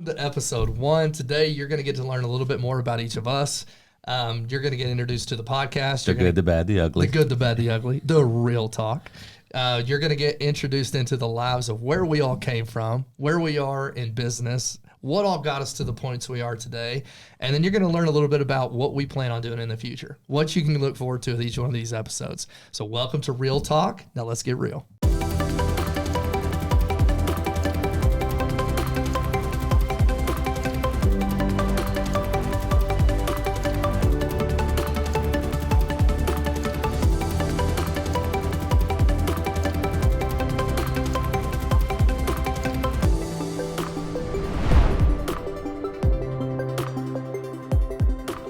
to episode 1. Today, you're going to get to learn a little bit more about each of us. You're going to get introduced to the podcast. The good, the bad, the ugly. The good, the bad, the ugly. The real talk. You're going to get introduced into the lives of where we all came from, where we are in business, what all got us to the points we are today. And then you're going to learn a little bit about what we plan on doing in the future, what you can look forward to with each one of these episodes. So welcome to Real Talk. Now let's get real.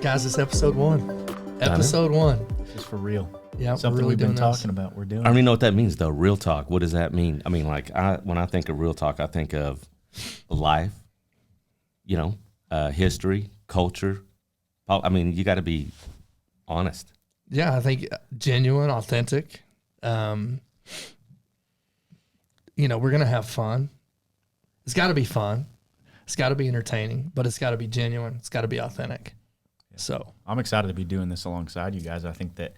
Guys, it's episode 1. Episode 1. Just for real. Yeah, something really we've been doing talking about. We're doing. I don't even know what that means, though. Real talk. What does that mean? I mean, like, when I think of real talk, I think of life, history, culture. I mean, you got to be honest. Yeah, I think genuine, authentic. We're going to have fun. It's got to be fun. It's got to be entertaining, but it's got to be genuine. It's got to be authentic. So I'm excited to be doing this alongside you guys. I think that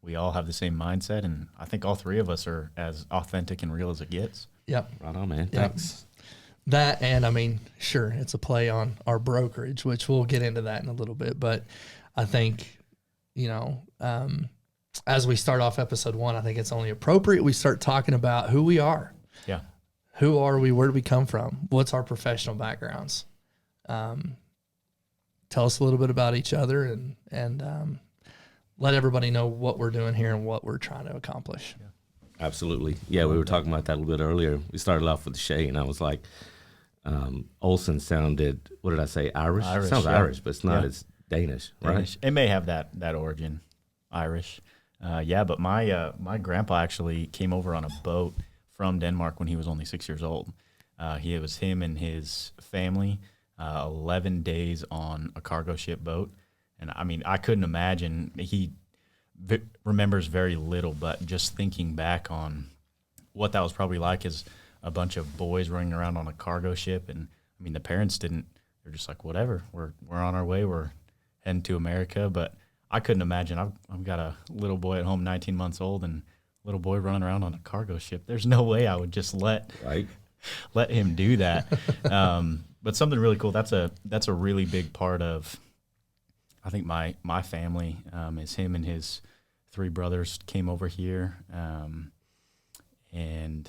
we all have the same mindset, and I think all three of us are as authentic and real as it gets. Yep. Right on, man. Yep. Thanks. That, and I mean, sure, it's a play on our brokerage, which we'll get into that in a little bit. But I think, as we start off episode 1, I think it's only appropriate we start talking about who we are. Yeah. Who are we? Where do we come from? What's our professional backgrounds? Tell us a little bit about each other and let everybody know what we're doing here and what we're trying to accomplish. Yeah. Absolutely. Yeah, we were talking about that a little bit earlier. We started off with Shaye, and I was like, Olsen sounded, what did I say, Irish? It sounds Irish, but it's not. It's Danish, right? Danish. It may have that origin, Irish. But my grandpa actually came over on a boat from Denmark when he was only 6 years old. It was him and his family, 11 days on a cargo ship boat. And I mean, I couldn't imagine. He remembers very little, but just thinking back on what that was probably like as a bunch of boys running around on a cargo ship. And I mean, the parents they're just like, whatever, we're on our way. We're heading to America. But I couldn't imagine. I've got a little boy at home, 19 months old, and little boy running around on a cargo ship. There's no way I would just let him do that. But something really cool. That's a really big part of, I think, my family is him and his 3 brothers came over here, and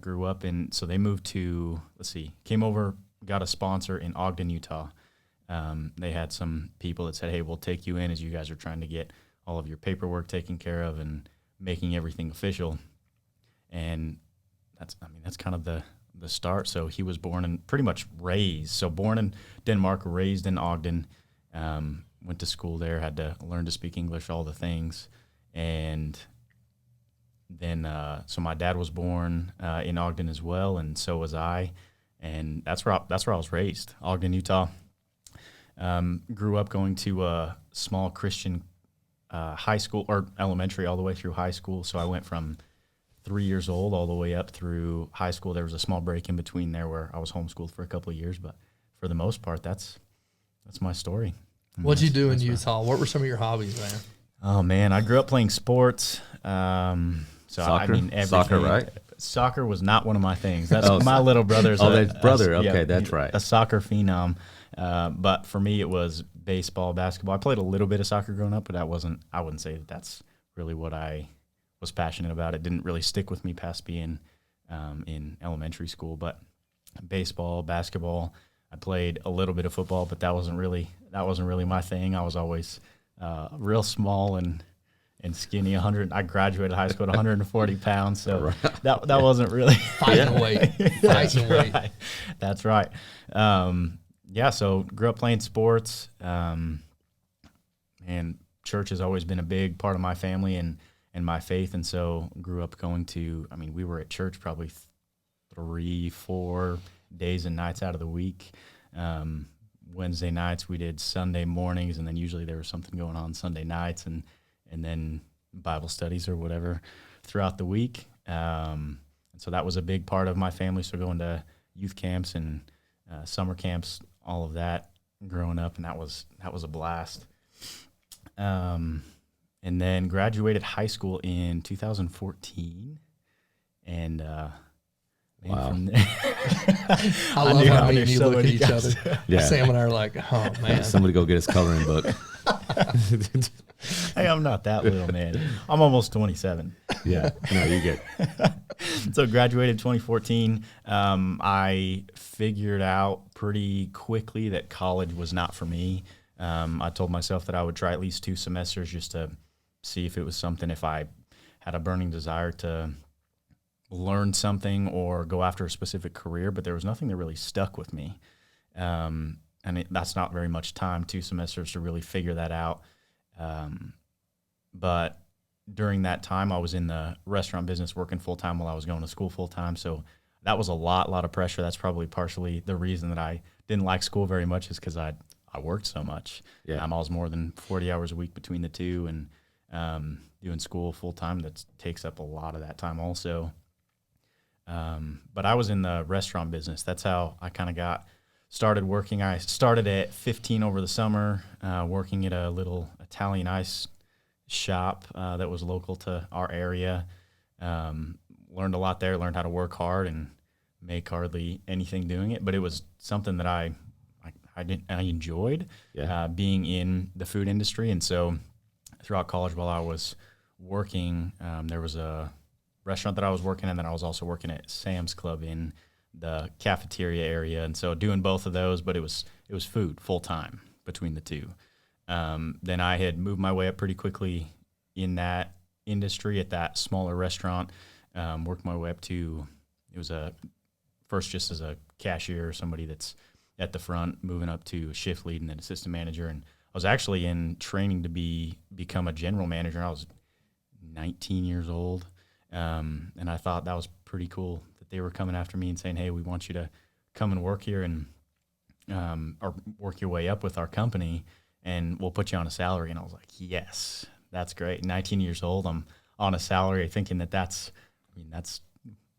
grew up so they moved to, came over, got a sponsor in Ogden, Utah. They had some people that said, hey, we'll take you in as you guys are trying to get all of your paperwork taken care of and making everything official. And that's kind of the start. So he was born and pretty much raised. So born in Denmark, raised in Ogden, went to school there, had to learn to speak English, all the things. And then, so my dad was born in Ogden as well, and so was I. And that's where I was raised, Ogden, Utah. Grew up going to a small Christian high school, or elementary all the way through high school. So I went from 3 years old all the way up through high school. There was a small break in between there where I was homeschooled for a couple of years, but for the most part, that's my story. What'd you do in Utah? What were some of your hobbies, man? Oh man, I grew up playing sports. Soccer? Everything. Soccer, right? Soccer was not one of my things. That's my little brother's. That's brother. Okay, that's right. A soccer phenom. But for me, it was baseball, basketball. I played a little bit of soccer growing up, but I wouldn't say that's really what I was passionate about. It didn't really stick with me past being in elementary school. But baseball, basketball, I played a little bit of football, but that wasn't really my thing. I was always real small and skinny. I graduated high school at 140 pounds, so that wasn't really fighting weight. Right. That's right. So grew up playing sports, and church has always been a big part of my family and my faith, and so grew up going to. I mean, we were at church probably 3-4 days and nights out of the week. Wednesday nights we did Sunday mornings, and then usually there was something going on Sunday nights, and then Bible studies or whatever throughout the week. And so that was a big part of my family. So going to youth camps and summer camps, all of that growing up, and that was a blast. And then graduated high school in 2014, and wow. from there, I love how me and you look at each other. Yeah. Sam and I are like, oh man. Somebody go get his coloring book. Hey, I'm not that little, man. I'm almost 27. Yeah, no, you get. So graduated 2014. I figured out pretty quickly that college was not for me. I told myself that I would try at least 2 semesters just to see if it was something, if I had a burning desire to learn something or go after a specific career, but there was nothing that really stuck with me. That's not very much time, 2 semesters to really figure that out. But during that time, I was in the restaurant business working full-time while I was going to school full-time. So that was a lot of pressure. That's probably partially the reason that I didn't like school very much, is because I worked so much. Yeah. I was more than 40 hours a week between the two, and doing school full-time, that takes up a lot of that time also. But I was in the restaurant business. That's how I kind of got started working. I started at 15 over the summer, working at a little Italian ice shop that was local to our area. Learned a lot there, learned how to work hard and make hardly anything doing it. But it was something that I enjoyed, being in the food industry. And so throughout college, while I was working, there was a restaurant that I was working in, and then I was also working at Sam's Club in the cafeteria area, and so doing both of those, but it was food full time between the two. Then I had moved my way up pretty quickly in that industry at that smaller restaurant. Worked my way up to, it was first just as a cashier, somebody that's at the front, moving up to shift lead and then assistant manager. And I was actually in training to become a general manager. I was 19 years old. And I thought that was pretty cool that they were coming after me and saying, hey, we want you to come and work here and or work your way up with our company, and we'll put you on a salary. And I was like, yes, that's great. 19 years old, I'm on a salary, thinking that's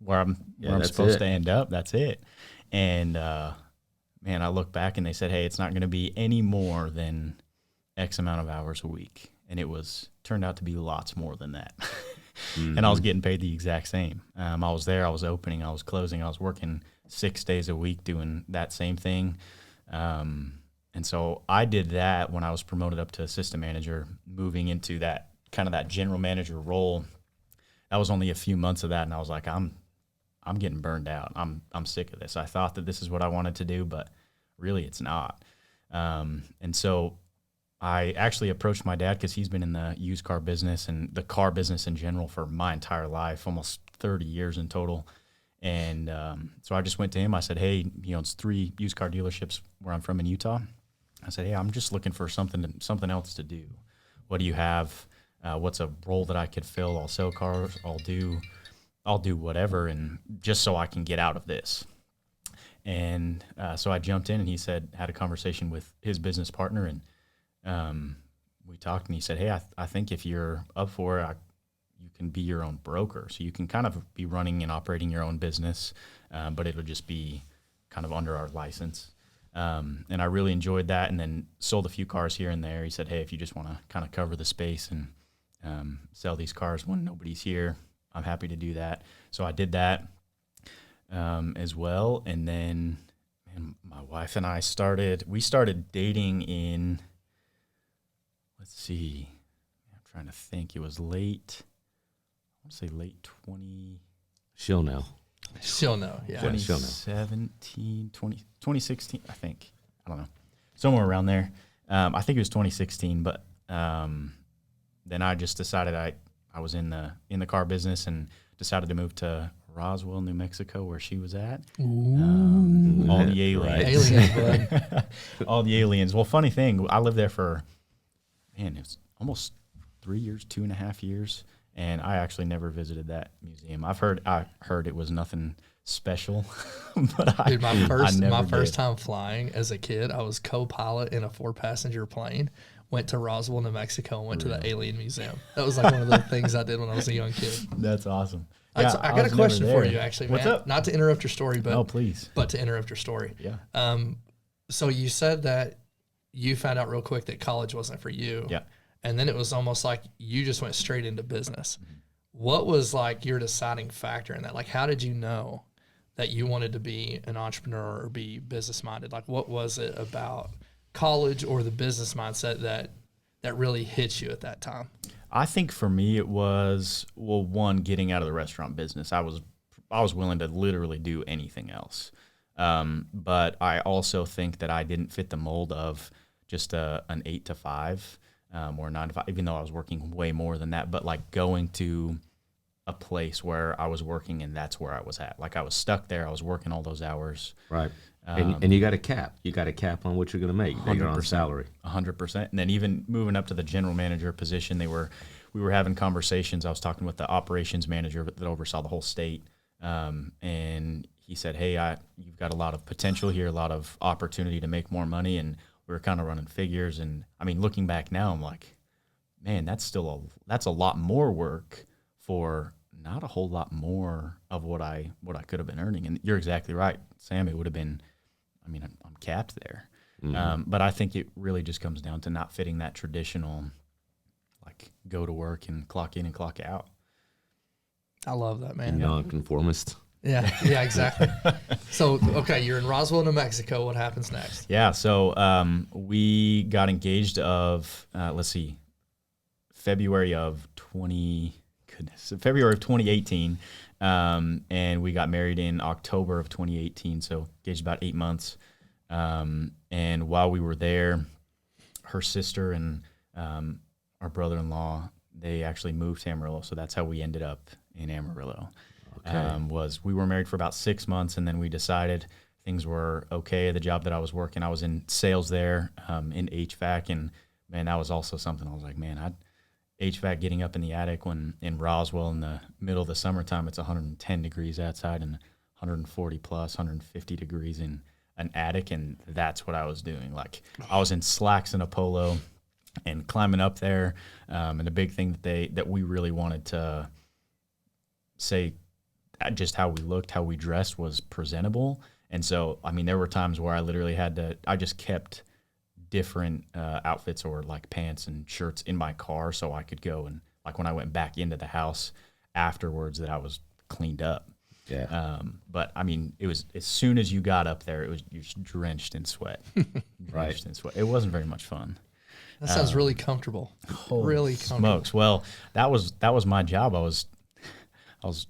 where I'm supposed to end up. That's it. And man, I look back and they said, hey, it's not going to be any more than X amount of hours a week. And it turned out to be lots more than that. Mm-hmm. And I was getting paid the exact same. I was there, I was opening, I was closing, I was working 6 days a week doing that same thing. And so I did that when I was promoted up to assistant manager, moving into that kind of that general manager role. That was only a few months of that, and I was like, I'm getting burned out. I'm sick of this. I thought that this is what I wanted to do, but really it's not. And so I actually approached my dad, because he's been in the used car business and the car business in general for my entire life, almost 30 years in total. And so I just went to him. I said, hey, it's 3 used car dealerships where I'm from in Utah. I said, hey, I'm just looking for something else to do. What do you have? What's a role that I could fill? I'll sell cars. I'll do whatever, and just so I can get out of this. And so I jumped in, and he had a conversation with his business partner, and we talked, and he said, hey, I think if you're up for it, you can be your own broker. So you can kind of be running and operating your own business, but it'll just be kind of under our license. And I really enjoyed that, and then sold a few cars here and there. He said, hey, if you just want to kind of cover the space and sell these cars when nobody's here, I'm happy to do that. So I did that as well. And then my wife and I started dating in, let's see, I'm trying to think. It was late 20. She'll know. She'll know, yeah. 2017, 2016, I think. I don't know. Somewhere around there. I think it was 2016, but then I just decided I was in the car business and decided to move to Roswell, New Mexico, where she was at. All the aliens. Right. Aliens, bud. All the aliens. Well, funny thing, I lived there for, it was almost 3 years, 2.5 years, and I actually never visited that museum. I heard it was nothing special, but Dude, my never first did. time flying as a kid, I was co-pilot in a 4-passenger plane. Went to Roswell, New Mexico, and went to the Alien Museum. That was like one of the things I did when I was a young kid. That's awesome. I got a question for you, actually, man. What's up? Not to interrupt your story, but please. But to interrupt your story. Yeah. So you said that you found out real quick that college wasn't for you. Yeah. And then it was almost like you just went straight into business. Mm-hmm. What was like your deciding factor in that? Like, how did you know that you wanted to be an entrepreneur or be business minded? Like, what was it about college or the business mindset that really hit you at that time? I think for me it was, well, one, getting out of the restaurant business. I was willing to literally do anything else. But I also think that I didn't fit the mold of just an 8 to 5 or 9 to 5, even though I was working way more than that. But like going to a place where I was working and that's where I was at. Like I was stuck there. I was working all those hours. Right. And you got a cap. You got a cap on what you're going to make. 100%. You're on salary. 100%. And then even moving up to the general manager position, we were having conversations. I was talking with the operations manager that oversaw the whole state. And he said, hey, you've got a lot of potential here, a lot of opportunity to make more money. And we were kind of running figures. And I mean, looking back now, I'm like, man, that's a lot more work for not a whole lot more of what I could have been earning. And you're exactly right, Sam. It would have been, I mean, I'm capped there. Mm-hmm. But I think it really just comes down to not fitting that traditional, like go to work and clock in and clock out. I love that, man. Nonconformist. Yeah, exactly. So, okay, you're in Roswell, New Mexico. What happens next? Yeah, so we got engaged February of 2018, and we got married in October of 2018, so engaged about 8 months. And while we were there, her sister and our brother-in-law, they actually moved to Amarillo, so that's how we ended up in Amarillo. Okay. We were married for about 6 months, and then we decided things were okay. The job that I was working, I was in sales there, in HVAC, and man, that was also something I was like, man, HVAC getting up in the attic when in Roswell in the middle of the summertime, it's 110 degrees outside and 140 plus, 150 degrees in an attic, and that's what I was doing. Like I was in slacks and a polo and climbing up there, and the big thing that we really wanted to say just how we looked, how we dressed was presentable. And so, I mean, there were times where I literally I just kept different outfits or like pants and shirts in my car so I could go and like when I went back into the house afterwards that I was cleaned up. Yeah. But I mean, it was as soon as you got up there, you're drenched in sweat. Right. In sweat. It wasn't very much fun. That sounds really comfortable. Really comfortable. Smokes. Well, that was my job. I was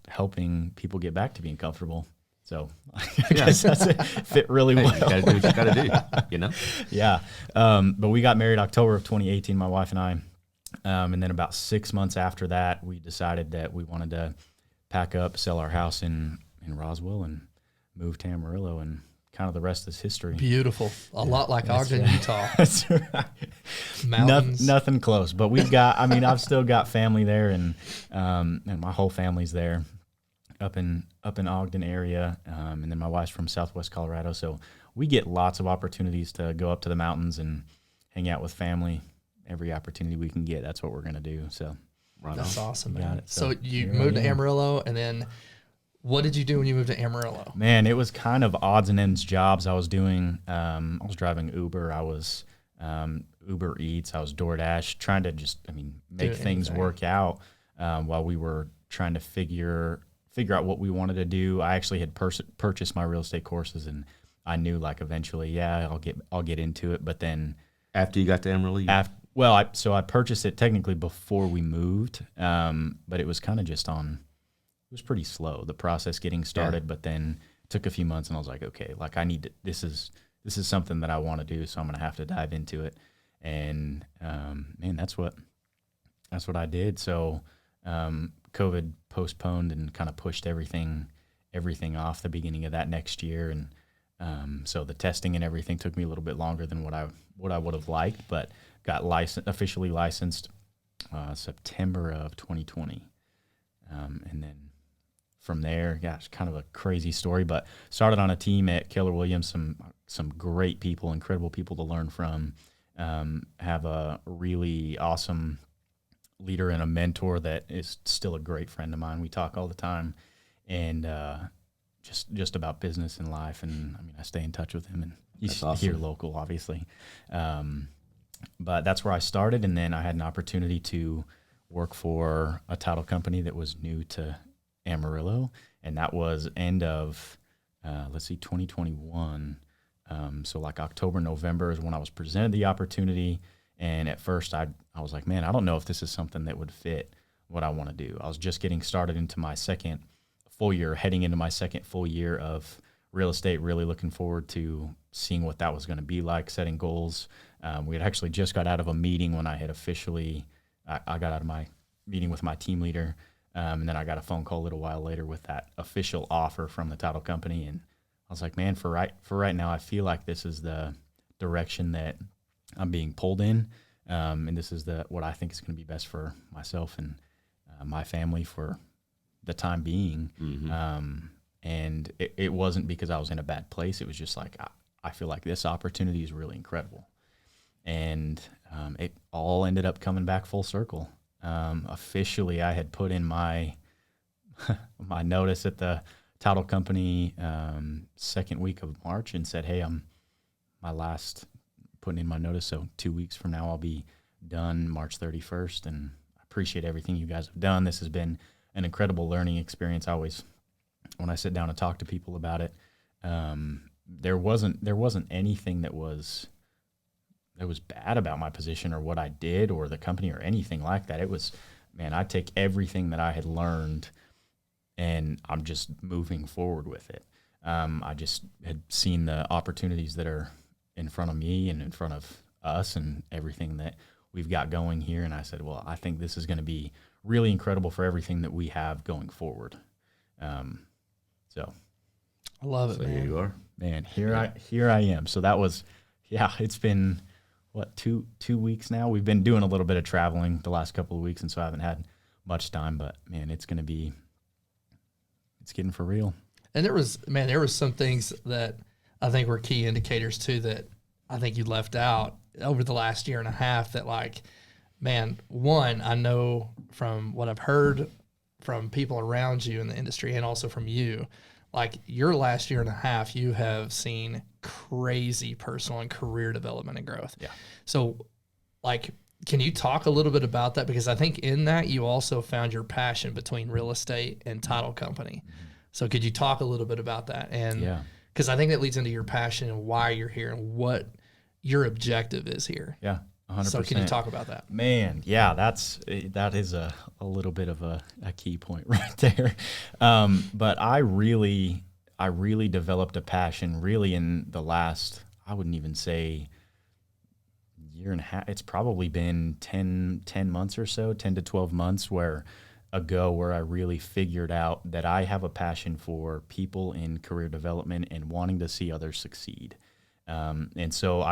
helping people get back to being comfortable. So I guess that's it. Fit really well. You gotta do what you gotta do, you know? Yeah. But we got married October of 2018, my wife and I. And then about 6 months after that, we decided that we wanted to pack up, sell our house in Roswell and move to Amarillo, and kind of the rest is history. Beautiful. A lot like Ogden, Utah. That's right. Mountains. Nothing close, but I've still got family there, and my whole family's there up in Ogden area. And then my wife's from Southwest Colorado. So we get lots of opportunities to go up to the mountains and hang out with family. Every opportunity we can get, that's what we're going to do. So that's awesome, man. It. So you moved to Amarillo, and then what did you do when you moved to Amarillo? Man, it was kind of odds and ends jobs I was doing. I was driving Uber. I was Uber Eats. I was DoorDash, trying to just, make things work out while we were trying to figure out what we wanted to do. I actually had purchased my real estate courses, and I knew like eventually, I'll get into it. But then after you got to Amarillo, I purchased it technically before we moved, but it was kind of just it was pretty slow, the process getting started, but then it took a few months and I was like, okay, like this is something that I want to do. So I'm going to have to dive into it. And, man, that's what I did. So, COVID postponed and kind of pushed everything off the beginning of that next year. And, so the testing and everything took me a little bit longer than what I would have liked, but got officially licensed, September of 2020. And then from there, gosh, kind of a crazy story, but started on a team at Keller Williams, some great people, incredible people to learn from, have a really awesome leader and a mentor that is still a great friend of mine. We talk all the time, and just about business and life. And I mean, I stay in touch with him, and he's here local, obviously. But that's where I started, and then I had an opportunity to work for a title company that was new to Amarillo, and that was end of 2021. So like October, November is when I was presented the opportunity. And at first I was like, man, I don't know if this is something that would fit what I want to do. I was just getting started into my second full year, heading into my second full year of real estate, really looking forward to seeing what that was going to be like, setting goals. We had actually just got out of a meeting when I had officially, I got out of my meeting with my team leader. And then I got a phone call a little while later with that official offer from the title company. And I was like, man, for right now, I feel like this is the direction that I'm being pulled in. And this is what I think is going to be best for myself and my family for the time being. Mm-hmm. And it wasn't because I was in a bad place. It was just like, I feel like this opportunity is really incredible. And it all ended up coming back full circle. Officially, I had put in my my notice at the title company second week of March and said, hey, I'm putting in my notice, so 2 weeks from now I'll be done March 31st, and I appreciate everything you guys have done. This has been an incredible learning experience. I always, when I sit down and talk to people about it, there wasn't anything that was bad about my position or what I did or the company or anything like that. It was, man, I take everything that I had learned and I'm just moving forward with it. I just had seen the opportunities that are in front of me and in front of us and everything that we've got going here. And I said, well, I think this is going to be really incredible for everything that we have going forward. So I love it, man. Here you are. Man, here I am. So that was, it's been what, two weeks now. We've been doing a little bit of traveling the last couple of weeks, and so I haven't had much time, but man, it's getting for real. And there was some things that I think were key indicators too that I think you left out over the last year and a half that, like, man, one, I know from what I've heard from people around you in the industry and also from you, like your last year and a half, you have seen crazy personal and career development and growth. Yeah. So, like, can you talk a little bit about that? Because I think in that you also found your passion between real estate and title company. Mm-hmm. So could you talk a little bit about that? And because I think that leads into your passion and why you're here and what your objective is here. Yeah, 100%. So can you talk about that? Man, yeah, that is a little bit of a key point right there. But I really developed a passion really in the last, I wouldn't even say year and a half. It's probably been 10 months or so, 10 to 12 months where I really figured out that I have a passion for people in career development and wanting to see others succeed. And so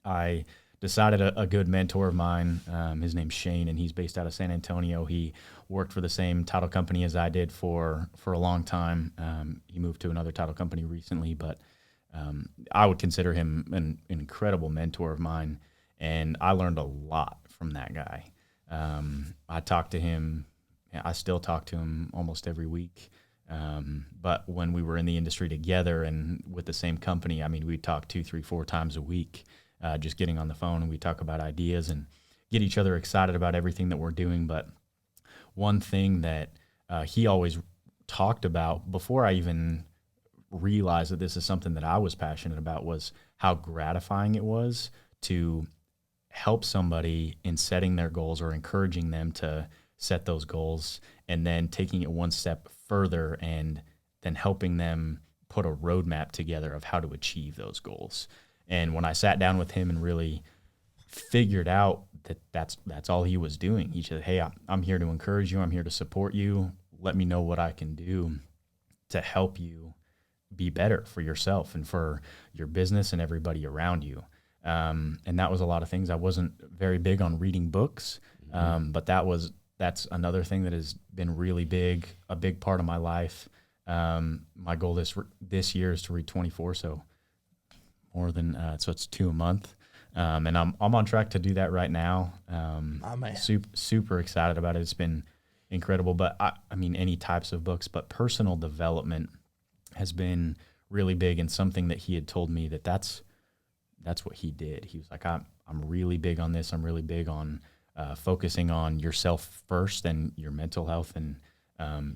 I decided a good mentor of mine, his name's Shaye, and he's based out of San Antonio. He worked for the same title company as I did for a long time. He moved to another title company recently, but I would consider him an incredible mentor of mine, and I learned a lot from that guy. I talked to him. I still talk to him almost every week. But when we were in the industry together and with the same company, I mean, we'd talk 2, 3, 4 times a week, just getting on the phone, and we talk about ideas and get each other excited about everything that we're doing. But one thing that he always talked about before I even realized that this is something that I was passionate about was how gratifying it was to help somebody in setting their goals or encouraging them to set those goals and then taking it one step further and then helping them put a roadmap together of how to achieve those goals. And when I sat down with him and really figured out that that's all he was doing, he said, hey, I'm here to encourage you. I'm here to support you. Let me know what I can do to help you be better for yourself and for your business and everybody around you. And that was a lot of things. I wasn't very big on reading books, but that's another thing that has been really big, a big part of my life. My goal this year is to read 24, so more than so it's 2 a month. And I'm on track to do that right now. man. Super excited about it. It's been incredible. But I mean, any types of books, but personal development has been really big, and something that he had told me that's what he did. He was like, I'm really big on this. I'm really big on focusing on yourself first, and your mental health, and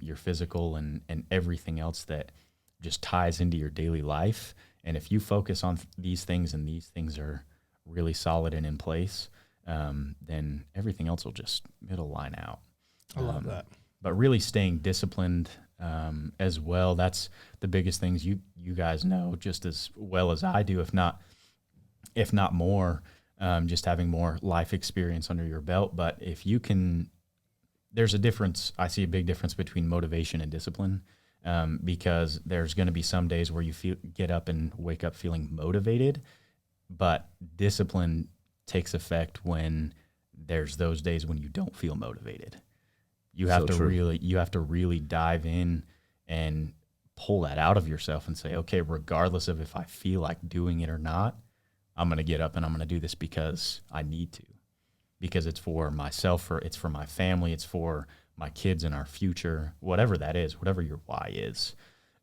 your physical, and everything else that just ties into your daily life. And if you focus on these things, and these things are really solid and in place, then everything else it'll line out. I love that. But really staying disciplined as well. That's the biggest things you guys know just as well as I do, if not more, just having more life experience under your belt. But if you can, there's a difference. I see a big difference between motivation and discipline, because there's going to be some days where you get up and wake up feeling motivated, but discipline takes effect when there's those days when you don't feel motivated. You have to really dive in and pull that out of yourself and say, okay, regardless of if I feel like doing it or not, I'm going to get up and I'm going to do this because I need to, because it's for myself, or it's for my family, it's for my kids and our future, whatever that is, whatever your why is.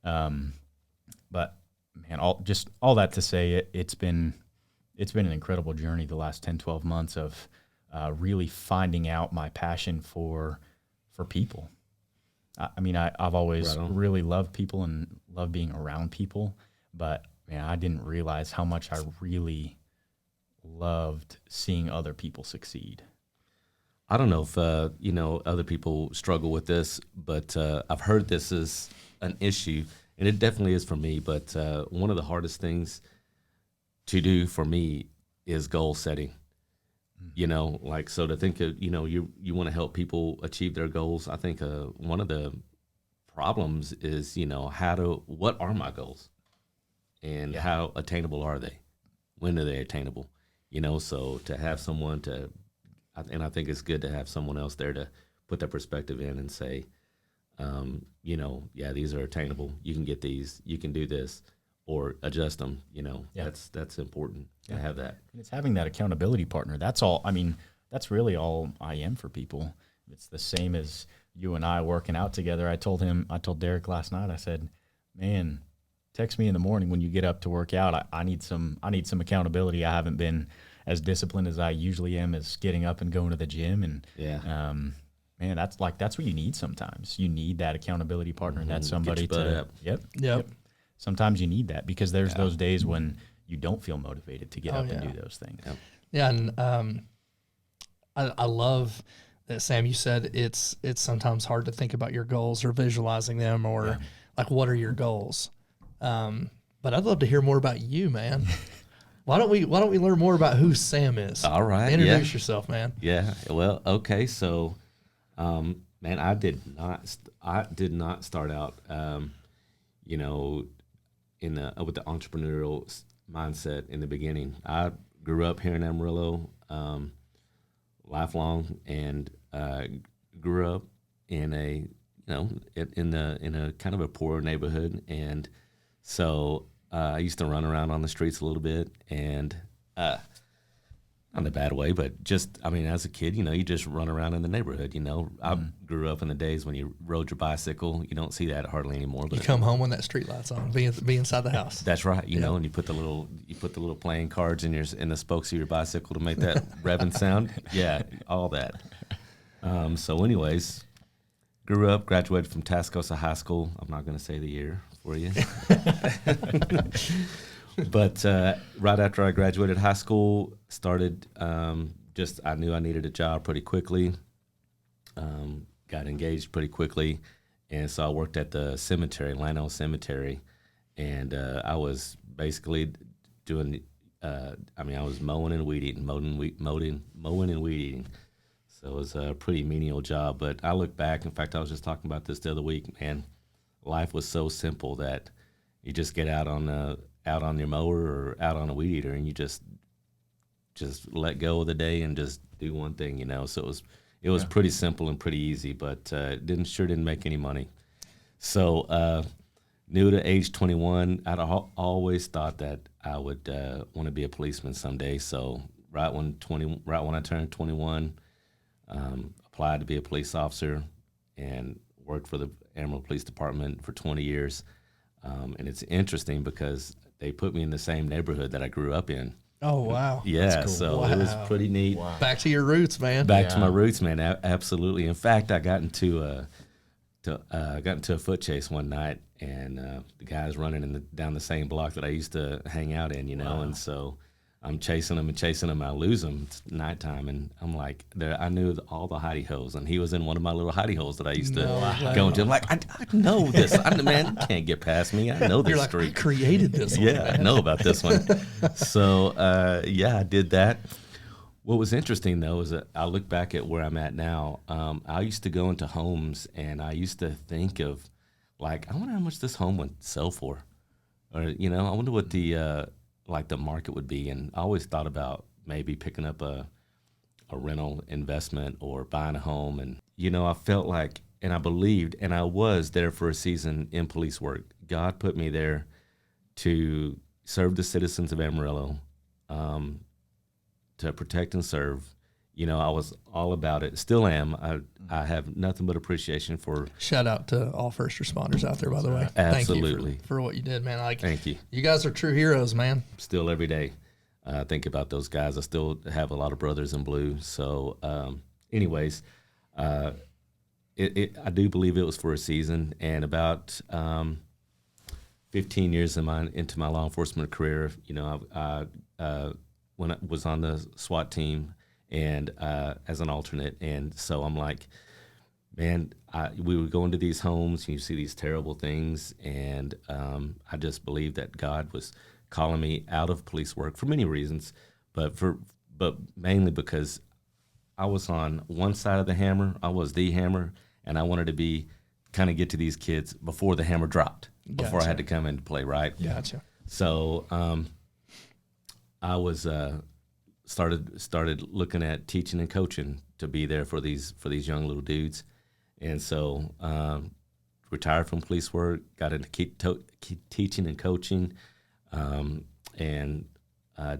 But man, all that to say, it's been an incredible journey the last 10, 12 months of really finding out my passion for people. I mean, I've always really loved people and loved being around people, but man, I didn't realize how much I really loved seeing other people succeed. I don't know if other people struggle with this, but I've heard this is an issue, and it definitely is for me. But one of the hardest things to do for me is goal setting. So to think of, you want to help people achieve their goals. I think one of the problems is, what are my goals, and how attainable are they? When are they attainable? So to have someone and I think it's good to have someone else there to put their perspective in and say, these are attainable. You can get these, you can do this, or adjust them. That's important to have that. And it's having that accountability partner. That's all. I mean, that's really all I am for people. It's the same as you and I working out together. I told Derek last night, I said, man, text me in the morning when you get up to work out. I need some accountability. I haven't been as disciplined as I usually am as getting up and going to the gym. And man, that's what you need sometimes. You need that accountability partner. Mm-hmm. That's somebody to Yep. Sometimes you need that, because there's those days when you don't feel motivated to get up and do those things. Yeah, and I love that, Sam, you said it's sometimes hard to think about your goals or visualizing them, or like, what are your goals? But I'd love to hear more about you, man. Why don't we learn more about who Sam is? All right. Introduce yourself, man. Yeah. Well, okay. So, man, I did not start out, with the entrepreneurial mindset in the beginning. I grew up here in Amarillo, lifelong, and grew up in a kind of a poor neighborhood, and so I used to run around on the streets a little bit, and not in a bad way, but just, I mean, as a kid, you just run around in the neighborhood. I grew up in the days when you rode your bicycle. You don't see that hardly anymore. But you come home when that street light's on, be inside the house. That's right. You know, and you put the little playing cards in the spokes of your bicycle to make that revving sound. Yeah, all that. So anyways, grew up, graduated from Tascosa High School. I'm not going to say the year for you. But right after I graduated high school, started I knew I needed a job pretty quickly. Got engaged pretty quickly, and so I worked at the cemetery, Lano Cemetery, and I was basically doing. I was mowing and weed eating, mowing and weed eating. So it was a pretty menial job. But I look back. In fact, I was just talking about this the other week. Man, life was so simple that you just get out on your mower or out on a weed eater, and you just let go of the day and just do one thing, So it was pretty simple and pretty easy, but didn't make any money. So knew at age 21, always thought that I would want to be a policeman someday. So right when I turned 21, applied to be a police officer and worked for the Amarillo Police Department for 20 years. And it's interesting because they put me in the same neighborhood that I grew up in. Oh, wow. Yeah, cool. so Wow. it was pretty neat. Wow. Back to your roots, man. Back to my roots, man. Absolutely. In fact, I got into a foot chase one night, and the guy's running down the same block that I used to hang out in, and so I'm chasing him. I lose him. It's nighttime, and I'm like, I knew all the hidey holes, and he was in one of my little hidey holes that I used to go into. I'm like, I know this. Man, you can't get past me. I know this You're like, street. I created this one, Yeah, man. I know about this one. So, I did that. What was interesting, though, is that I look back at where I'm at now. I used to go into homes, and I used to think of, like, I wonder how much this home would sell for. Or, I wonder what the market would be. And I always thought about maybe picking up a rental investment or buying a home. And, I felt like, and I believed, and I was there for a season in police work. God put me there to serve the citizens of Amarillo, to protect and serve. I was all about it. Still am. I have nothing but appreciation for. Shout out to all first responders out there, by the way. Absolutely. Thank you for what you did, man. Thank you. You guys are true heroes, man. Still every day, think about those guys. I still have a lot of brothers in blue. So, anyways, I do believe it was for a season, and about 15 years into my law enforcement career, when I was on the SWAT team and as an alternate. And so I'm like, man, we would go into these homes and you see these terrible things. And I just believed that God was calling me out of police work for many reasons, but mainly because I was on one side of the hammer. I was the hammer, and I wanted to kind of get to these kids before the hammer dropped, before I had to come into play, right? Gotcha. So I was started looking at teaching and coaching to be there for these young little dudes, and so retired from police work, got into teaching and coaching, and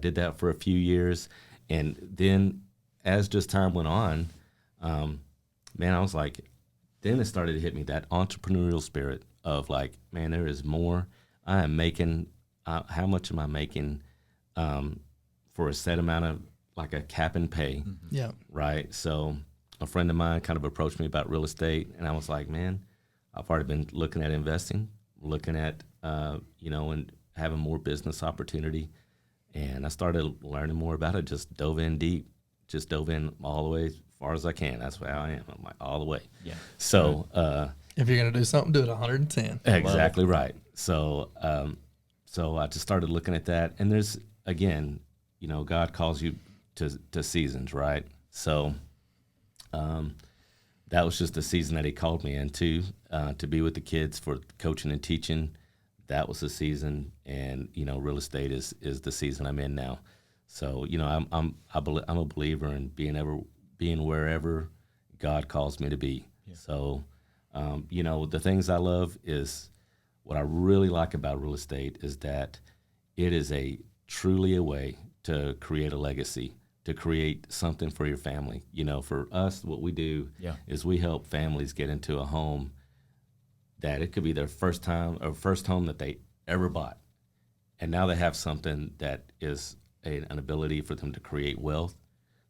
did that for a few years, and then as just time went on, man, I was like, then it started to hit me, that entrepreneurial spirit of like, man, there is more. I am making. How much am I making? For a set amount of, like, a cap and pay. Yeah. Right. So a friend of mine kind of approached me about real estate, and I was like, man, I've already been looking at investing, looking at, and having more business opportunity. And I started learning more about it, just dove in deep, all the way as far as I can. That's how I am. I'm like, all the way. Yeah. So, if you're going to do something, do it 110. Exactly right. So, so I just started looking at that, and there's, again, God calls you to seasons, right? So that was just the season that he called me into, to be with the kids for coaching and teaching. That was the season, and real estate is the season I'm in now. So I'm a believer in being wherever God calls me to be. Yeah. So the things I love is, what I really like about real estate is that it is truly a way to create a legacy, to create something for your family. For us, what we do is we help families get into a home that it could be their first home that they ever bought. And now they have something that is an ability for them to create wealth,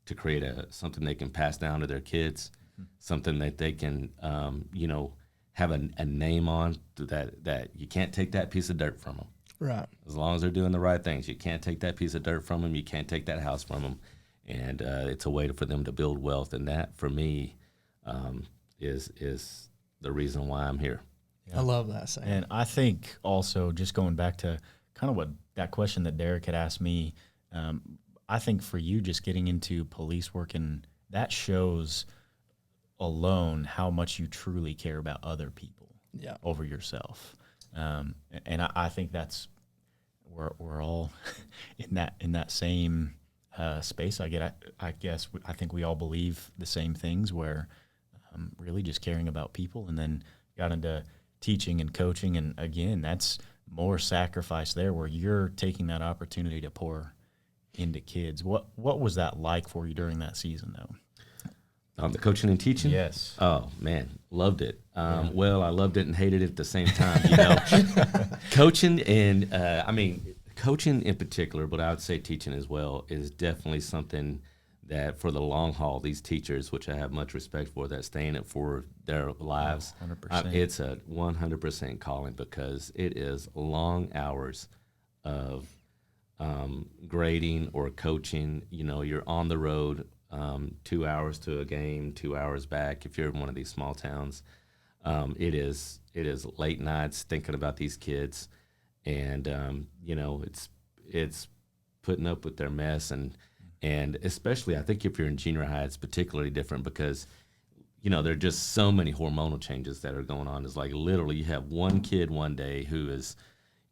to create something they can pass down to their kids, something that they can, have a name on, that you can't take that piece of dirt from them. Right. As long as they're doing the right things, you can't take that piece of dirt from them. You can't take that house from them, and it's a way for them to build wealth. And that, for me, is the reason why I'm here. Yeah. I love that saying. And I think also, just going back to kind of what that question that Derek had asked me, I think for you, just getting into police work, and that shows alone how much you truly care about other people over yourself. And I think that's we're all in that same space. I think we all believe the same things, where really just caring about people, and then got into teaching and coaching. And again, that's more sacrifice there where you're taking that opportunity to pour into kids. What was that like for you during that season, though? The coaching and teaching? Yes. Oh, man, loved it. Well, I loved it and hated it at the same time, you know. Coaching and, coaching in particular, but I would say teaching as well, is definitely something that for the long haul, these teachers, which I have much respect for, that stay in it for their lives, 100%. It's a 100% calling, because it is long hours of grading or coaching. You know, you're on the road 2 hours to a game, 2 hours back. If you're in one of these small towns, it is late nights thinking about these kids, and you know, it's putting up with their mess, and especially I think if you're in junior high, it's particularly different because, you know, there are just so many hormonal changes that are going on. It's like literally you have one kid one day who is,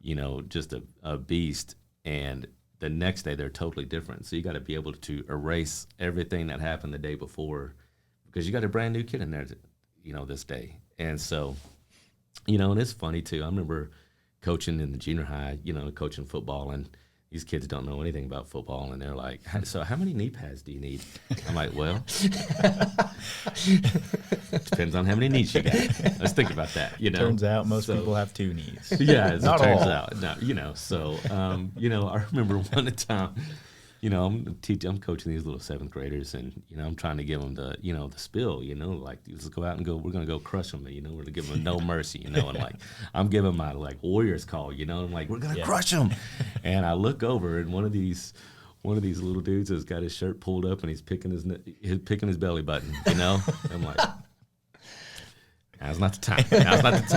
you know, just a beast, and the next day they're totally different. So you got to be able to erase everything that happened the day before, because you got a brand new kid in there, you know, this day. And so, you know, and it's funny too. I remember coaching in the junior high, you know, coaching football, and these kids don't know anything about football, and they're like, so how many knee pads do you need? I'm like, well, depends on how many knees you got. Let's think about that, you know. Turns out most people have 2 knees. Yeah, as Not it turns all. out. No, you know, so, you know, I remember one time, you know, I'm coaching these little 7th graders, and, you know, I'm trying to give them the, you know, the spill, you know, like, let's go out and we're going to go crush them, you know, we're going to give them no mercy, you know, and like, I'm giving my like Warriors call, you know, I'm like, we're going to crush them. And I look over, and one of these little dudes has got his shirt pulled up, and he's picking his belly button, you know. I'm like, now's not the time. Now's not the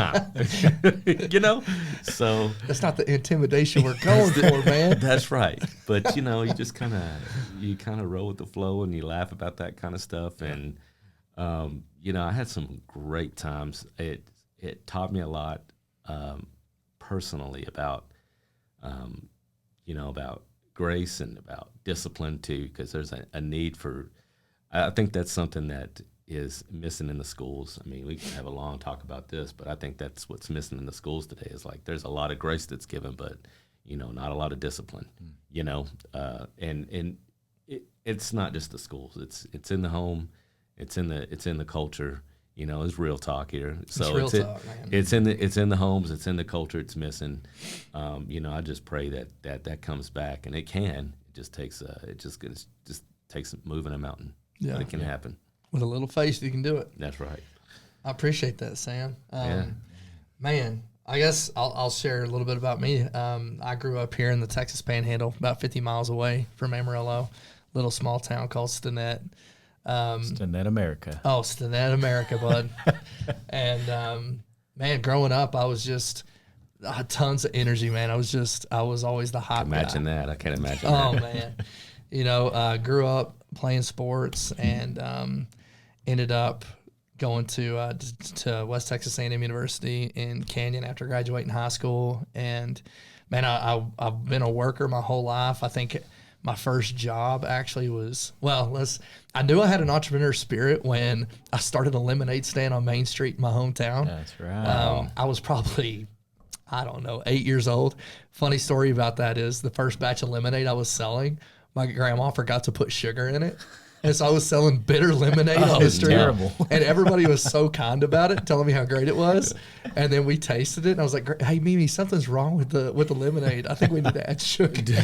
time. You know? So That's not the intimidation we're going for, man. that's right. But, you know, you just kind of roll with the flow, and you laugh about that kind of stuff. And, you know, I had some great times. It taught me a lot personally about, you know, about grace and about discipline too, because there's a need for, I think that's something that is missing in the schools. I mean, we can have a long talk about this, but I think that's what's missing in the schools today is like there's a lot of grace that's given, but, you know, not a lot of discipline, you know, and it's not just the schools. It's in the home. It's in the culture. You know, it's real talk here. So It's real talk, man. it's in the homes. It's in the culture. It's missing. You know, I just pray that comes back, and it can. It just takes takes moving a mountain. Yeah. But it can happen. With a little faith, you can do it. That's right. I appreciate that, Sam. Yeah. Man, I guess I'll share a little bit about me. I grew up here in the Texas Panhandle, about 50 miles away from Amarillo, little small town called Stinnett. Stinnett, America. Oh, Stinnett, America, bud. And, man, growing up, I was just tons of energy, man. I was always the hot Imagine guy. that. I can't imagine Oh, that. man. You know, grew up playing sports and ended up going to West Texas A&M University in Canyon after graduating high school. And, man, I've been a worker my whole life. I think my first job actually was, I knew I had an entrepreneur spirit when I started a lemonade stand on Main Street in my hometown. That's right. I was probably, I don't know, 8 years old. Funny story about that is the first batch of lemonade I was selling, my grandma forgot to put sugar in it. And so I was selling bitter lemonade on the street. terrible. And everybody was so kind about it, telling me how great it was. And then we tasted it, and I was like, "Hey, Mimi, something's wrong with the lemonade. I think we need to add sugar."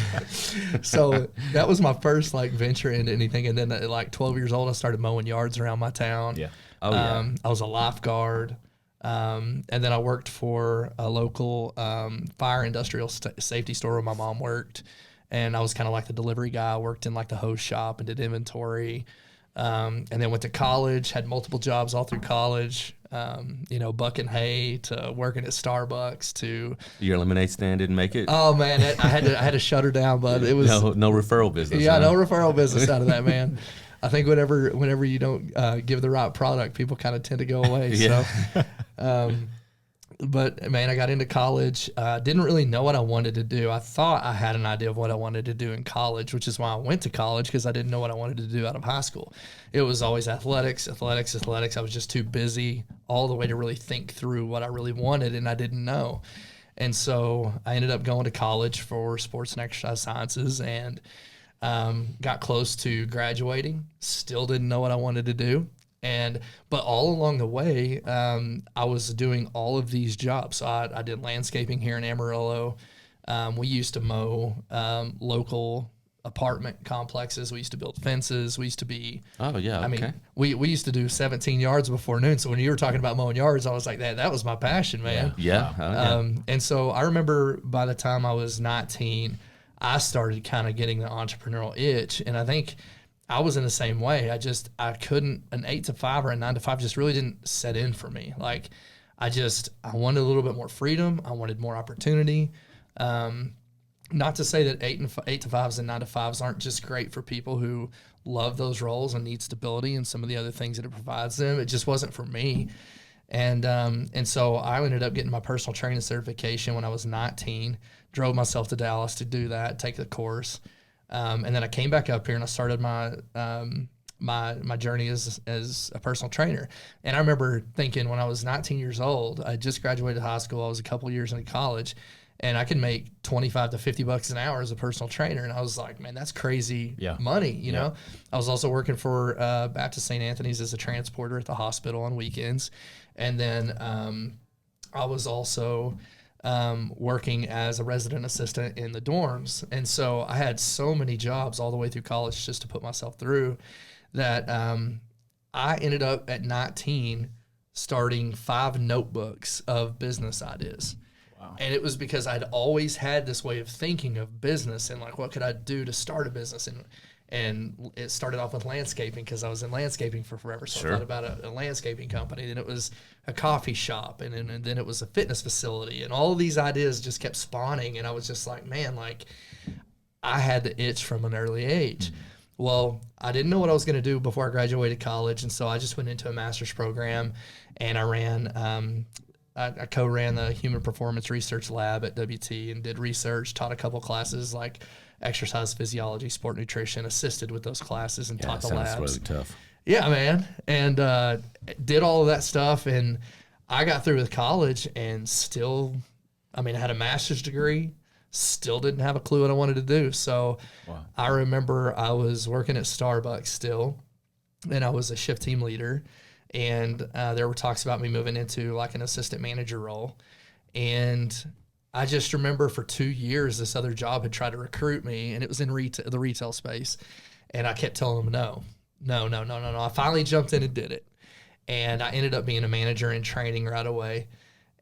So that was my first like venture into anything. And then at like 12 years old, I started mowing yards around my town. Yeah. Oh, yeah. I was a lifeguard. And then I worked for a local fire industrial safety store where my mom worked. And I was kind of like the delivery guy. I worked in like the hose shop and did inventory. And then went to college, had multiple jobs all through college, you know, bucking hay to working at Starbucks to. Your lemonade stand didn't make it? Oh, man, I had to shut her down, but it was. No referral business. Yeah, huh? no referral business out of that, man. I think whenever you don't give the right product, people kind of tend to go away. Yeah. So, But man, I got into college. Didn't really know what I wanted to do. I thought I had an idea of what I wanted to do in college, which is why I went to college, because I didn't know what I wanted to do out of high school. It was always athletics, athletics, athletics. I was just too busy all the way to really think through what I really wanted, and I didn't know. And so I ended up going to college for sports and exercise sciences, and got close to graduating. Still didn't know what I wanted to do. But all along the way, I was doing all of these jobs. So I did landscaping here in Amarillo. We used to mow local apartment complexes. We used to build fences. We used to be. Oh yeah. I Okay. mean, we used to do 17 yards before noon. So when you were talking about mowing yards, I was like, that was my passion, man. Yeah. And so I remember by the time I was 19, I started kind of getting the entrepreneurial itch, and I think I was in the same way. I couldn't, an 8 to 5 or a 9 to 5 just really didn't set in for me. Like I wanted a little bit more freedom. I wanted more opportunity. Not to say that 8 to 5s and 9 to 5s aren't just great for people who love those roles and need stability and some of the other things that it provides them. It just wasn't for me. And so I ended up getting my personal training certification when I was 19, drove myself to Dallas to do that, take the course. And then I came back up here and I started my journey as a personal trainer. And I remember thinking when I was 19 years old, I just graduated high school. I was a couple of years into college, and I could make 25 to 50 bucks an hour as a personal trainer. And I was like, man, that's crazy money. You know, I was also working for Baptist St. Anthony's as a transporter at the hospital on weekends. And then I was also working as a resident assistant in the dorms. And so I had so many jobs all the way through college just to put myself through that I ended up at 19 starting 5 notebooks of business ideas. Wow. And it was because I'd always had this way of thinking of business and like, what could I do to start a business? And it started off with landscaping because I was in landscaping for forever. So I thought about a landscaping company. Then it was a coffee shop. And then it was a fitness facility. And all of these ideas just kept spawning. And I was just like, man, like I had the itch from an early age. Mm-hmm. Well, I didn't know what I was going to do before I graduated college. And so I just went into a master's program and I ran, I co-ran the Human Performance Research Lab at WT and did research, taught a couple classes like exercise physiology, sport nutrition, assisted with those classes and taught the labs. Sounds really tough. Yeah, man. And did all of that stuff. And I got through with college and still, I had a master's degree, still didn't have a clue what I wanted to do. So I remember I was working at Starbucks still, and I was a shift team leader. And there were talks about me moving into like an assistant manager role. And I just remember for 2 years, this other job had tried to recruit me, and it was in the retail space. And I kept telling them no. I finally jumped in and did it. And I ended up being a manager in training right away.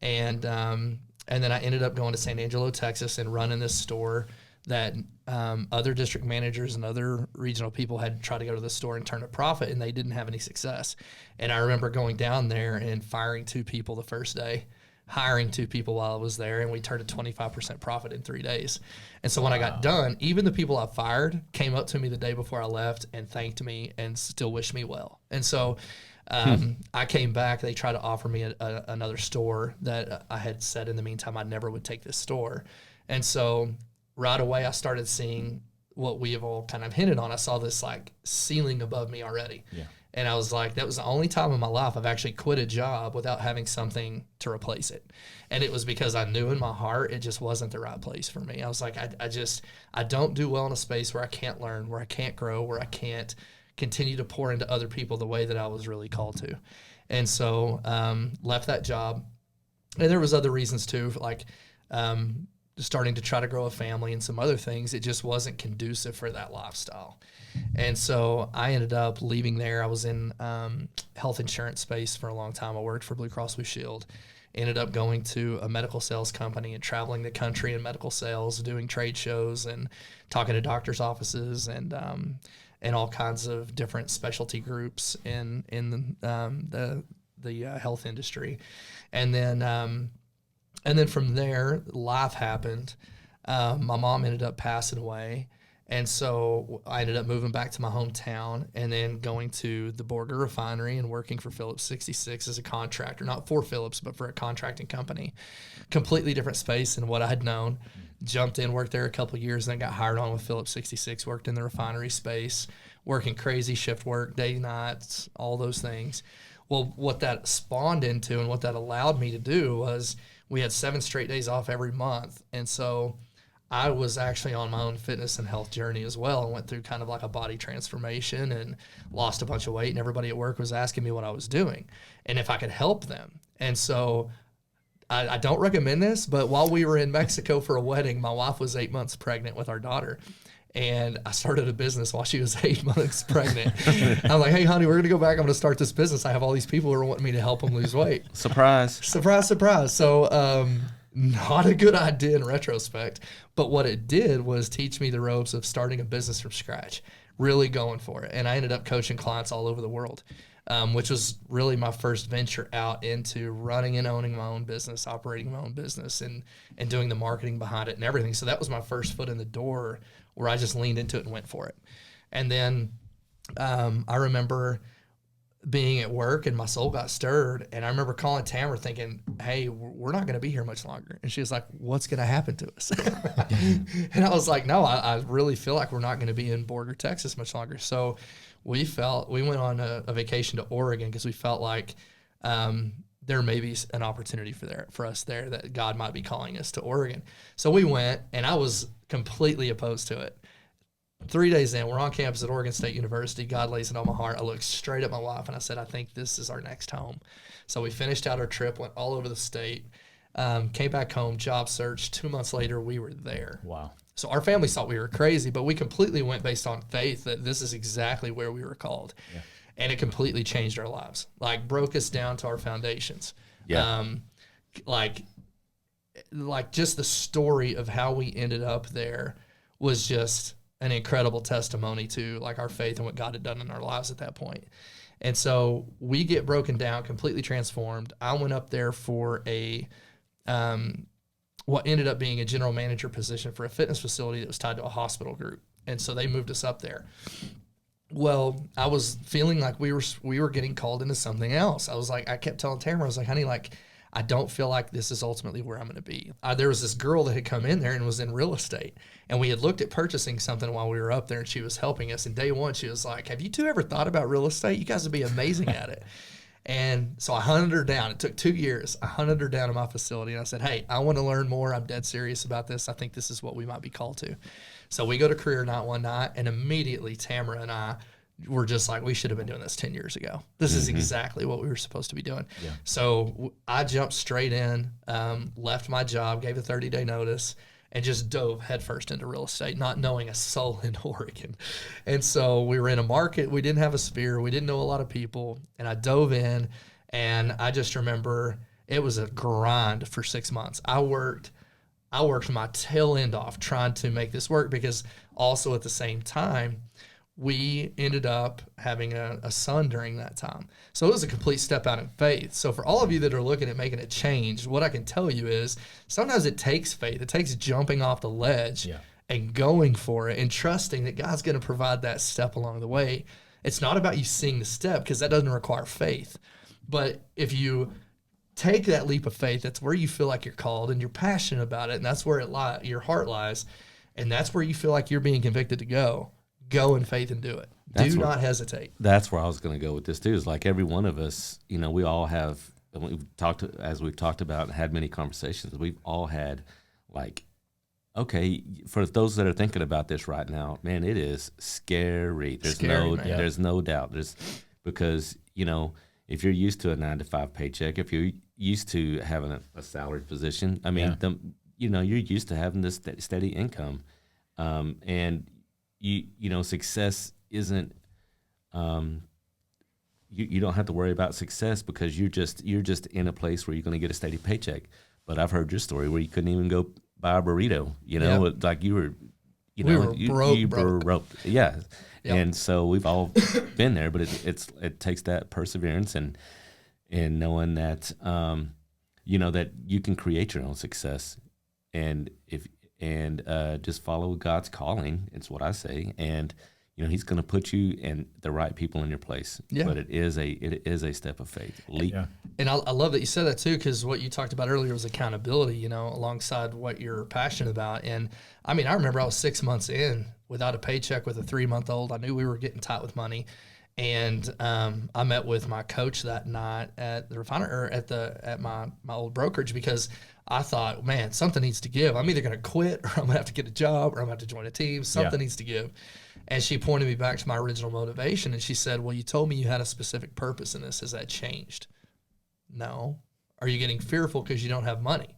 And then I ended up going to San Angelo, Texas, and running this store that other district managers and other regional people had tried to go to the store and turn a profit, and they didn't have any success. And I remember going down there and firing 2 people the first day, hiring 2 people while I was there, and we turned a 25% profit in 3 days. And so when I got done, even the people I fired came up to me the day before I left and thanked me and still wished me well. And so I came back. They tried to offer me another store that I had said in the meantime I never would take this store. And so right away I started seeing what we have all kind of hinted on. I saw this like ceiling above me already. Yeah. And I was like, that was the only time in my life I've actually quit a job without having something to replace it. And it was because I knew in my heart it just wasn't the right place for me. I was like, I don't do well in a space where I can't learn, where I can't grow, where I can't continue to pour into other people the way that I was really called to. And so left that job. And there was other reasons too, like starting to try to grow a family and some other things. It just wasn't conducive for that lifestyle. And so I ended up leaving there. I was in health insurance space for a long time. I worked for Blue Cross Blue Shield. Ended up going to a medical sales company and traveling the country in medical sales, doing trade shows and talking to doctors' offices and all kinds of different specialty groups in the health industry. And then from there, life happened. My mom ended up passing away. And so I ended up moving back to my hometown and then going to the Borger refinery and working for Phillips 66 as a contractor, not for Phillips, but for a contracting company. Completely different space than what I had known. Jumped in, worked there a couple of years, then got hired on with Phillips 66, worked in the refinery space, working crazy shift work, day, nights, all those things. Well, what that spawned into and what that allowed me to do was we had 7 straight days off every month. And so I was actually on my own fitness and health journey as well, and went through kind of like a body transformation and lost a bunch of weight. And everybody at work was asking me what I was doing and if I could help them. And so I don't recommend this, but while we were in Mexico for a wedding, my wife was 8 months pregnant with our daughter. And I started a business while she was 8 months pregnant. I'm like, hey, honey, we're going to go back. I'm going to start this business. I have all these people who are wanting me to help them lose weight. Surprise. Surprise, surprise. So not a good idea in retrospect. But what it did was teach me the ropes of starting a business from scratch, really going for it. And I ended up coaching clients all over the world, which was really my first venture out into running and owning my own business, operating my own business, and doing the marketing behind it and everything. So that was my first foot in the door where I just leaned into it and went for it. And then I remember being at work and my soul got stirred. And I remember calling Tamara thinking, hey, we're not going to be here much longer. And she was like, what's going to happen to us? And I was like, no, I really feel like we're not going to be in Borger, Texas much longer. So we went on a vacation to Oregon because we felt like there may be an opportunity for us there, that God might be calling us to Oregon. So we went, and I was completely opposed to it. 3 days in, we're on campus at Oregon State University. God lays it on my heart. I looked straight at my wife and I said, I think this is our next home. So we finished out our trip, went all over the state, came back home, job search. 2 months later, we were there. Wow. So our family thought we were crazy, but we completely went based on faith that this is exactly where we were called. Yeah. And it completely changed our lives, like broke us down to our foundations. Yeah. Like just the story of how we ended up there was just an incredible testimony to like our faith and what God had done in our lives at that point. And so we get broken down, completely transformed. I went up there for what ended up being a general manager position for a fitness facility that was tied to a hospital group. And so they moved us up there. Well, I was feeling like we were getting called into something else. I kept telling Tamara, I was like, honey, like, I don't feel like this is ultimately where I'm going to be. There was this girl that had come in there and was in real estate. And we had looked at purchasing something while we were up there, and she was helping us. And day one, she was like, have you two ever thought about real estate? You guys would be amazing at it. And so I hunted her down. It took 2 years. I hunted her down in my facility, and I said, hey, I want to learn more. I'm dead serious about this. I think this is what we might be called to. So we go to career night one night, and immediately Tamara and I were just like, we should have been doing this 10 years ago. This is exactly what we were supposed to be doing. Yeah. So I jumped straight in, left my job, gave a 30-day notice, and just dove headfirst into real estate, not knowing a soul in Oregon. And so we were in a market. We didn't have a sphere. We didn't know a lot of people. And I dove in, and I just remember it was a grind for 6 months. I worked my tail end off trying to make this work, because also at the same time, we ended up having a son during that time. So it was a complete step out in faith. So for all of you that are looking at making a change, what I can tell you is sometimes it takes faith. It takes jumping off the ledge and going for it and trusting that God's going to provide that step along the way. It's not about you seeing the step, because that doesn't require faith. But if you take that leap of faith, that's where you feel like you're called and you're passionate about it, and that's where your heart lies, and that's where you feel like you're being convicted to go in faith and do it. Do not hesitate. That's where I was going to go with this too. Is like every one of us, we all have. We've talked about, and had many conversations. We've all had, like, okay, for those that are thinking about this right now, man, it is scary. There's no doubt. Because if you're used to a 9-to-5 paycheck, if you're used to having a salaried position, I mean, you're used to having this steady income, and success isn't. You don't have to worry about success, because you're just in a place where you're going to get a steady paycheck. But I've heard your story where you couldn't even go buy a burrito. Like you were, broke. Yeah. Yep. And so we've all been there, but it takes that perseverance and knowing that that you can create your own success, and and just follow God's calling. It's what I say. And, you know, he's going to put you in the right people in your place. Yeah. But it is a step of faith. Yeah. And I love that you said that too, because what you talked about earlier was accountability, you know, alongside what you're passionate about. And I mean, I remember I was 6 months in without a paycheck with a 3-month-old. I knew we were getting tight with money. And I met with my coach that night at the refiner, or at my old brokerage, because I thought, man, something needs to give. I'm either going to quit, or I'm going to have to get a job, or I'm going to have to join a team. Something needs to give. And she pointed me back to my original motivation, and she said, well, you told me you had a specific purpose in this. Has that changed? No. Are you getting fearful because you don't have money?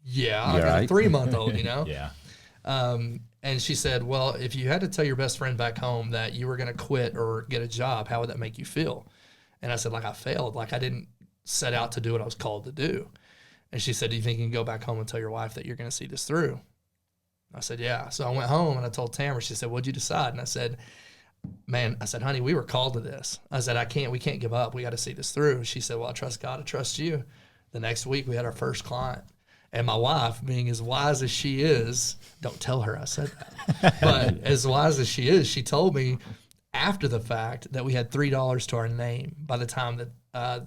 Yeah, I got a 3-month-old, you know? Yeah. And she said, well, if you had to tell your best friend back home that you were going to quit or get a job, how would that make you feel? And I said, like I failed. Like I didn't set out to do what I was called to do. And she said, do you think you can go back home and tell your wife that you're going to see this through? I said, yeah. So I went home and I told Tamara. She said, what'd you decide? And I said, man, honey, we were called to this. I said, we can't give up. We got to see this through. She said, well, I trust God. I trust you. The next week we had our first client. And my wife, being as wise as she is, don't tell her I said that, but as wise as she is, she told me after the fact that we had $3 to our name by the time that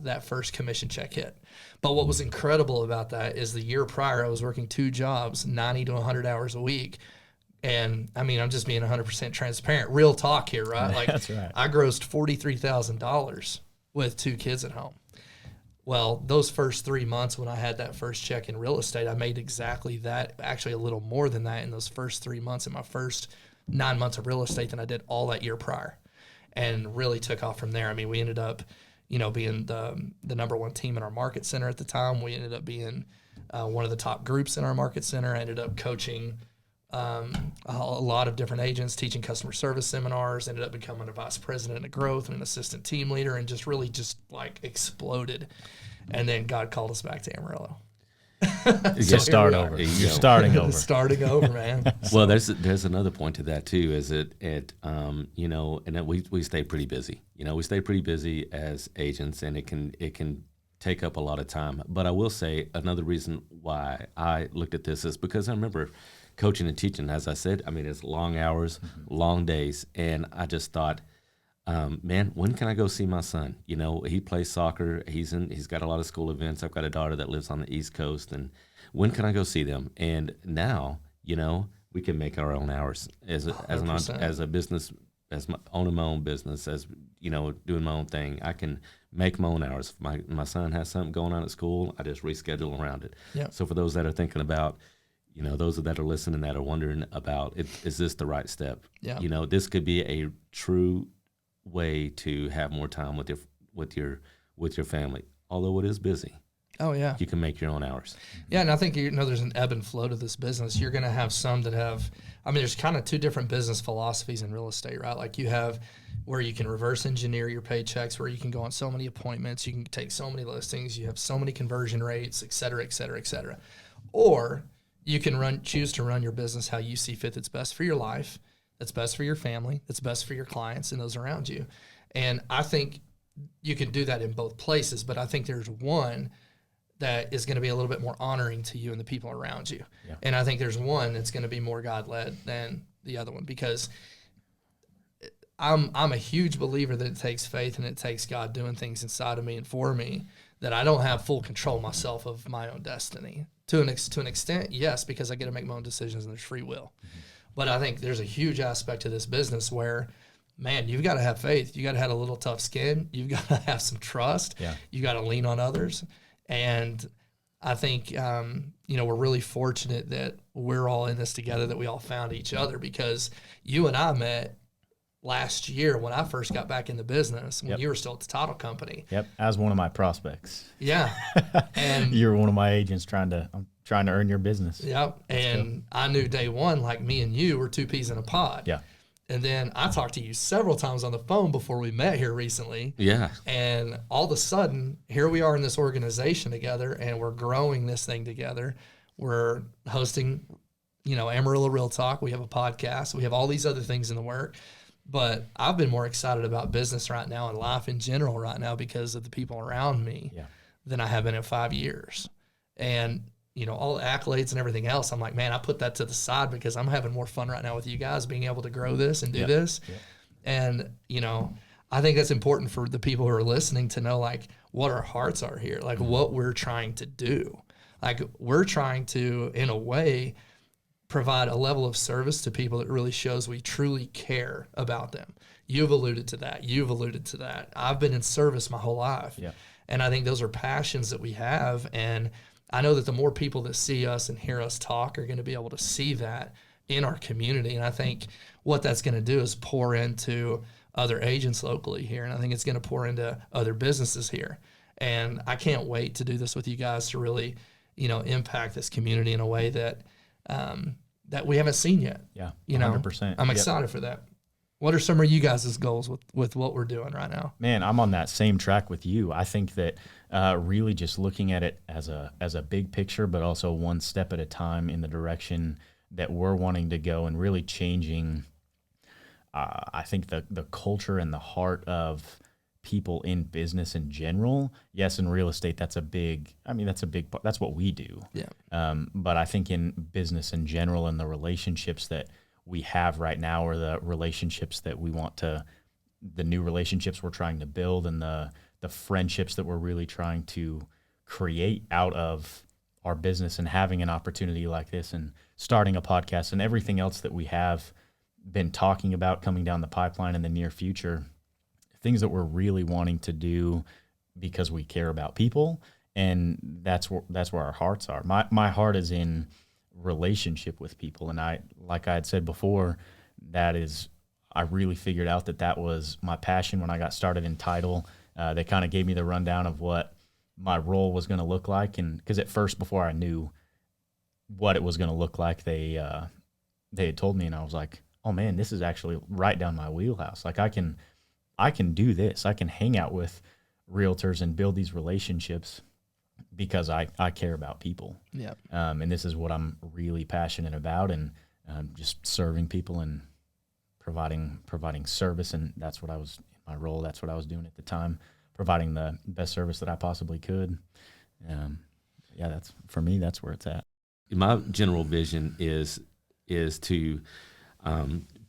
that first commission check hit. But what was incredible about that is the year prior, I was working 2 jobs, 90 to 100 hours a week. And I mean, I'm just being 100% transparent. Real talk here, right? Like, That's right. I grossed $43,000 with 2 kids at home. Well, those first 3 months when I had that first check in real estate, I made exactly that, actually a little more than that in those first 3 months in my first 9 months of real estate than I did all that year prior, and really took off from there. I mean, we ended up, you know, being the number 1 team in our market center at the time. We ended up being one of the top groups in our market center. I ended up coaching a lot of different agents, teaching customer service seminars, ended up becoming a vice president of growth and an assistant team leader, and just really just like exploded. And then God called us back to Amarillo. So start over. You're starting over. Starting over, man. Well, there's another point to that too. Is you know, and that we stay pretty busy. You know, we stay pretty busy as agents, and it can take up a lot of time. But I will say another reason why I looked at this is because I remember coaching and teaching. As I said, I mean, it's long hours, long days, and I just thought, man, when can I go see my son? You know, he plays soccer. He's got a lot of school events. I've got a daughter that lives on the East Coast, and when can I go see them? And now, you know, we can make our own hours as a business, owning my own business, as you know, doing my own thing. I can make my own hours. If my son has something going on at school, I just reschedule around it. Yeah. So for those that are thinking about, you know, those that are listening that are wondering about, is this the right step? Yeah. You know, this could be a true way to have more time with your family. Although it is busy, Oh, yeah. you can make your own hours. Yeah, and I think, you know, there's an ebb and flow to this business. You're going to have some that have, I mean, there's kind of 2 different business philosophies in real estate, right? Like you have where you can reverse engineer your paychecks, where you can go on so many appointments, you can take so many listings, you have so many conversion rates, et cetera, et cetera, et cetera. Or you can choose to run your business how you see fit that's best for your life, that's best for your family, that's best for your clients and those around you. And I think you can do that in both places, but I think there's one that is going to be a little bit more honoring to you and the people around you. Yeah. And I think there's one that's going to be more God-led than the other one, because I'm a huge believer that it takes faith and it takes God doing things inside of me and for me, that I don't have full control myself of my own destiny. To an extent, yes, because I get to make my own decisions and there's free will. Mm-hmm. But I think there's a huge aspect to this business where, man, you've got to have faith. You got to have a little tough skin. You've got to have some trust. Yeah. You got to lean on others. And I think, you know, we're really fortunate that we're all in this together, that we all found each other, because you and I met last year when I first got back in the business, when you were still at the title company. Yep, as one of my prospects. Yeah. And you were one of my agents trying to earn your business. Yep. And I knew day one, like me and you were 2 peas in a pod. Yeah. And then I talked to you several times on the phone before we met here recently. Yeah. And all of a sudden, here we are in this organization together, and we're growing this thing together. We're hosting, you know, Amarillo Real Talk. We have a podcast. We have all these other things in the work. But I've been more excited about business right now and life in general right now because of the people around me than I have been in 5 years. And all the accolades and everything else, I'm like, man, I put that to the side because I'm having more fun right now with you guys being able to grow this and do this. Yep. And, I think that's important for the people who are listening to know, like, what our hearts are here, like what we're trying to do. Like, we're trying to, in a way, provide a level of service to people that really shows we truly care about them. You've alluded to that. You've alluded to that. I've been in service my whole life. Yeah. And I think those are passions that we have. And I know that the more people that see us and hear us talk are going to be able to see that in our community. And I think what that's going to do is pour into other agents locally here. And I think it's going to pour into other businesses here. And I can't wait to do this with you guys to really, impact this community in a way that that we haven't seen yet. Yeah, 100%. I'm excited for that. What are some of you guys' goals with what we're doing right now? Man, I'm on that same track with you. I think that really just looking at it as a big picture, but also one step at a time in the direction that we're wanting to go and really changing, I think, the culture and the heart of people in business in general. Yes, in real estate, that's a big part. That's what we do. Yeah. But I think in business in general and the relationships that we have right now, or the relationships that we want to, the new relationships we're trying to build, and the friendships that we're really trying to create out of our business, and having an opportunity like this and starting a podcast and everything else that we have been talking about coming down the pipeline in the near future, things that we're really wanting to do because we care about people. And that's where our hearts are. My heart is in relationship with people. And like I had said before, I really figured out that was my passion when I got started in title. They kind of gave me the rundown of what my role was going to look like. And because at first, before I knew what it was going to look like, they had told me, and I was like, oh man, this is actually right down my wheelhouse. Like I can do this. I can hang out with realtors and build these relationships because I care about people. Yeah. And this is what I'm really passionate about, and just serving people and providing service. And that's what my role. That's what I was doing at the time, providing the best service that I possibly could. That's, for me, that's where it's at. My general vision is to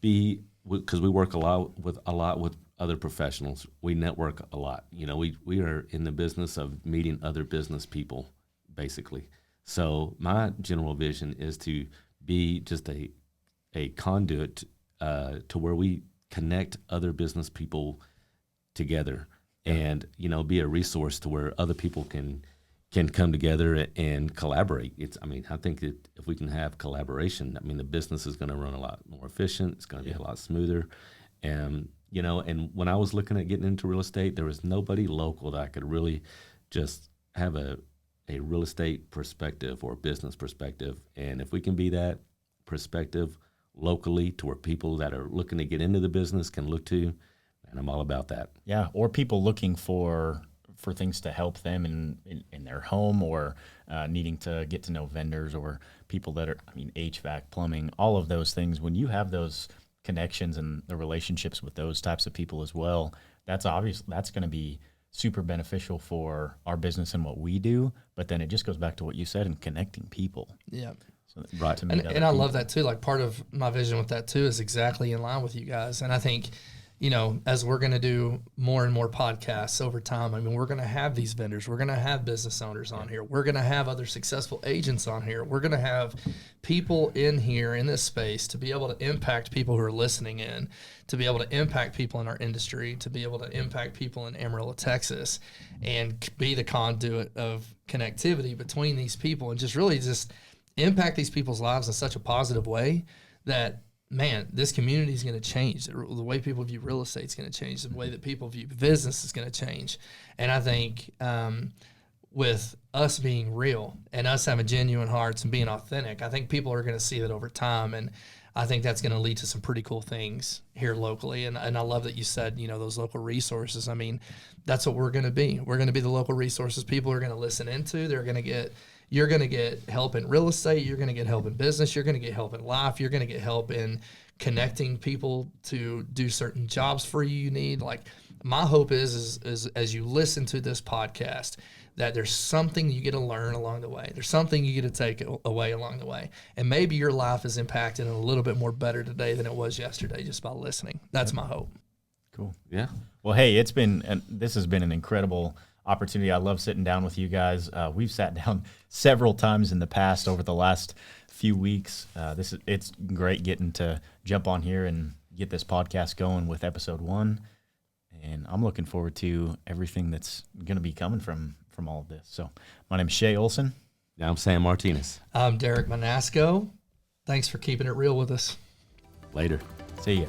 be, because we work a lot with other professionals. We network a lot. We are in the business of meeting other business people, basically. So my general vision is to be just a conduit to where we connect other business people together, and be a resource to where other people can come together and collaborate. I think that if we can have collaboration, the business is going to run a lot more efficient. It's going to be a lot smoother. And when I was looking at getting into real estate, there was nobody local that I could really just have a real estate perspective or business perspective. And if we can be that perspective locally to where people that are looking to get into the business can look to, and I'm all about that. Yeah, or people looking for things to help them in their home, or needing to get to know vendors, or people that are, HVAC, plumbing, all of those things. When you have those connections and the relationships with those types of people as well, that's going to be super beneficial for our business and what we do. But then it just goes back to what you said in connecting people. Yeah. So right. And I love that too. Like, part of my vision with that too is exactly in line with you guys. And I think, as we're going to do more and more podcasts over time, we're going to have these vendors. We're going to have business owners on here. We're going to have other successful agents on here. We're going to have people in here in this space to be able to impact people who are listening in, to be able to impact people in our industry, to be able to impact people in Amarillo, Texas, and be the conduit of connectivity between these people, and just really just impact these people's lives in such a positive way that, man, this community is going to change. The way people view real estate is going to change. The way that people view business is going to change. And I think with us being real and us having genuine hearts and being authentic, I think people are going to see that over time. And I think that's going to lead to some pretty cool things here locally. And I love that you said, those local resources. That's what we're going to be. We're going to be the local resources people are going to listen into. You're going to get help in real estate. You're going to get help in business. You're going to get help in life. You're going to get help in connecting people to do certain jobs for you need. Like, my hope is as you listen to this podcast, that there's something you get to learn along the way. There's something you get to take away along the way. And maybe your life is impacted a little bit more better today than it was yesterday just by listening. That's my hope. Cool. Yeah. Well, hey, this has been an incredible opportunity. I love sitting down with you guys. We've sat down several times in the past over the last few weeks. It's great getting to jump on here and get this podcast going with episode 1. And I'm looking forward to everything that's going to be coming from all of this. So my name is Shaye Olson. Yeah, I'm Sam Martinez. I'm Derek Manasco. Thanks for keeping it real with us. Later. See ya.